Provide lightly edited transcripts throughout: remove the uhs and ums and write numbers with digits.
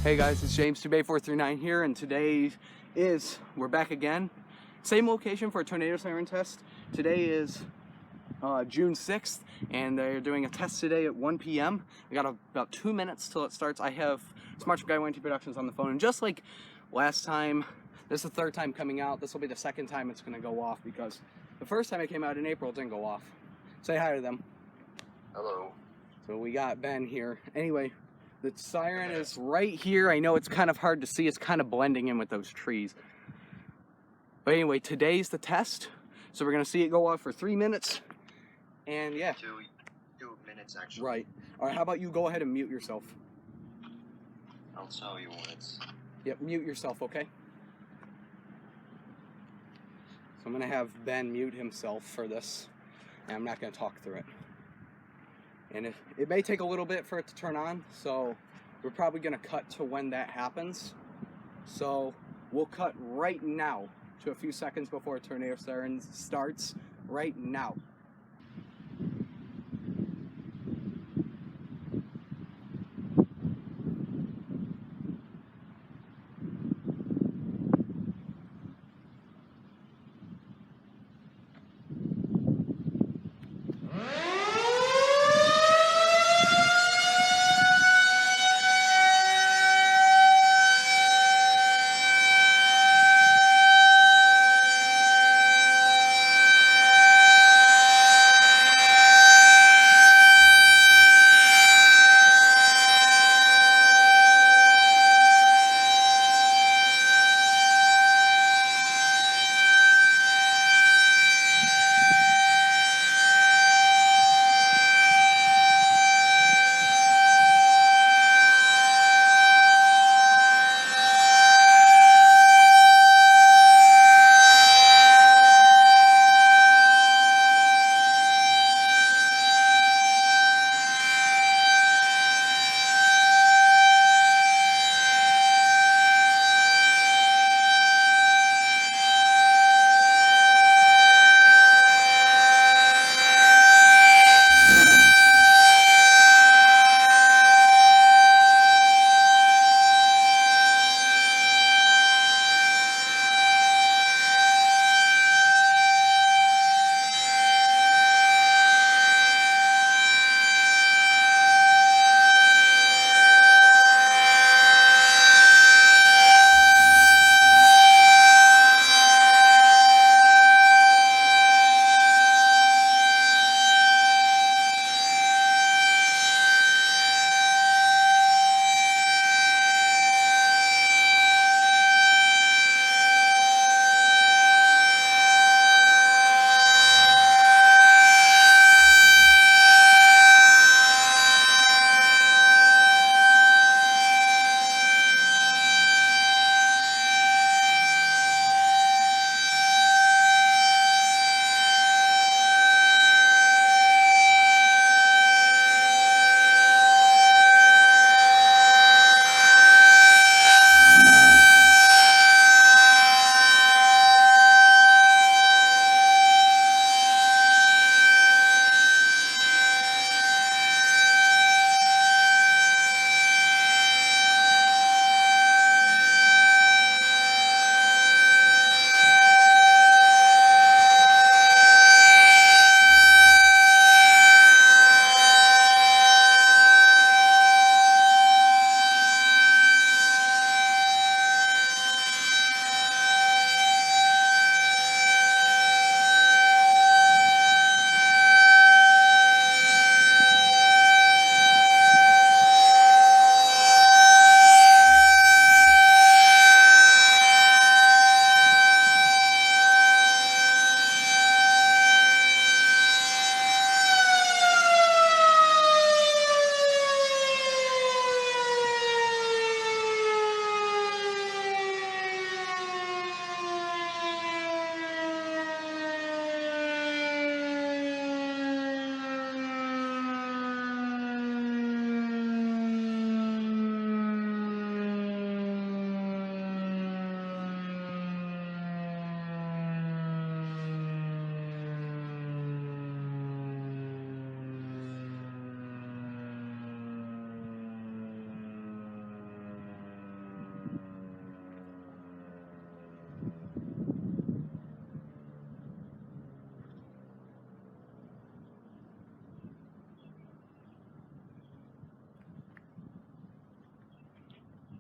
Hey guys, it's James 2Bay439 here, and we're back again. Same location for a tornado siren test. Today is June 6th, and they're doing a test today at 1 p.m. We got about 2 minutes till it starts. I have Smart Guy Warranty Productions on the phone, and just like last time, this is the third time coming out. This will be the second time it's going to go off, because the first time it came out in April, it didn't go off. Say hi to them. Hello. So we got Ben here. Anyway, the siren is right here. I know it's kind of hard to see. It's kind of blending in with those trees. But anyway, today's the test. So we're going to see it go off for 3 minutes. And yeah. Two minutes actually. Right. All right, how about you go ahead and mute yourself? I'll tell you when it's... Yep, mute yourself, okay? So I'm going to have Ben mute himself for this. And I'm not going to talk through it. And it may take a little bit for it to turn on, so we're probably going to cut to when that happens. So we'll cut right now to a few seconds before tornado siren starts, right now.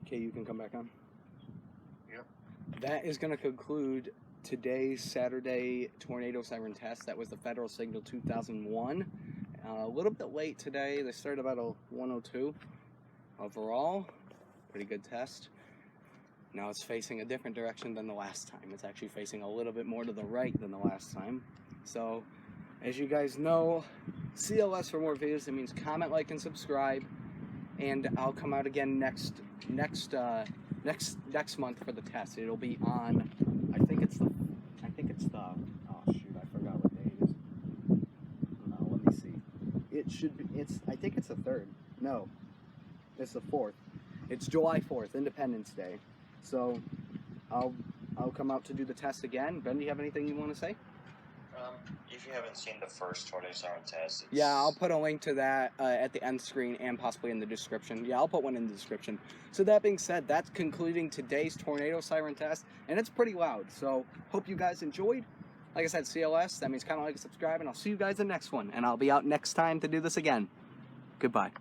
Okay, you can come back on. Yep. That is going to conclude today's Saturday tornado siren test. That was the Federal Signal 2001. A little bit late today. They started about a 102. Overall, pretty good test. Now it's facing a different direction than the last time. It's actually facing a little bit more to the right than the last time. So, as you guys know, CLS for more videos. That means comment, like, and subscribe. And I'll come out again next month for the test. It'll be on, I think it's the, oh shoot, I forgot what day it is. No, let me see. It should be, I think it's the 3rd. No, it's the 4th. It's July 4th, Independence Day. So, I'll come out to do the test again. Ben, do you have anything you want to say? If you haven't seen the first tornado siren test, Yeah, I'll put a link to that at the end screen and possibly in the description. Yeah, I'll put one in the description. So that being said, that's concluding today's tornado siren test, and it's pretty loud. So hope you guys enjoyed. Like I said, CLS, that means comment, like, and subscribe, and I'll see you guys in the next one. And I'll be out next time to do this again. Goodbye.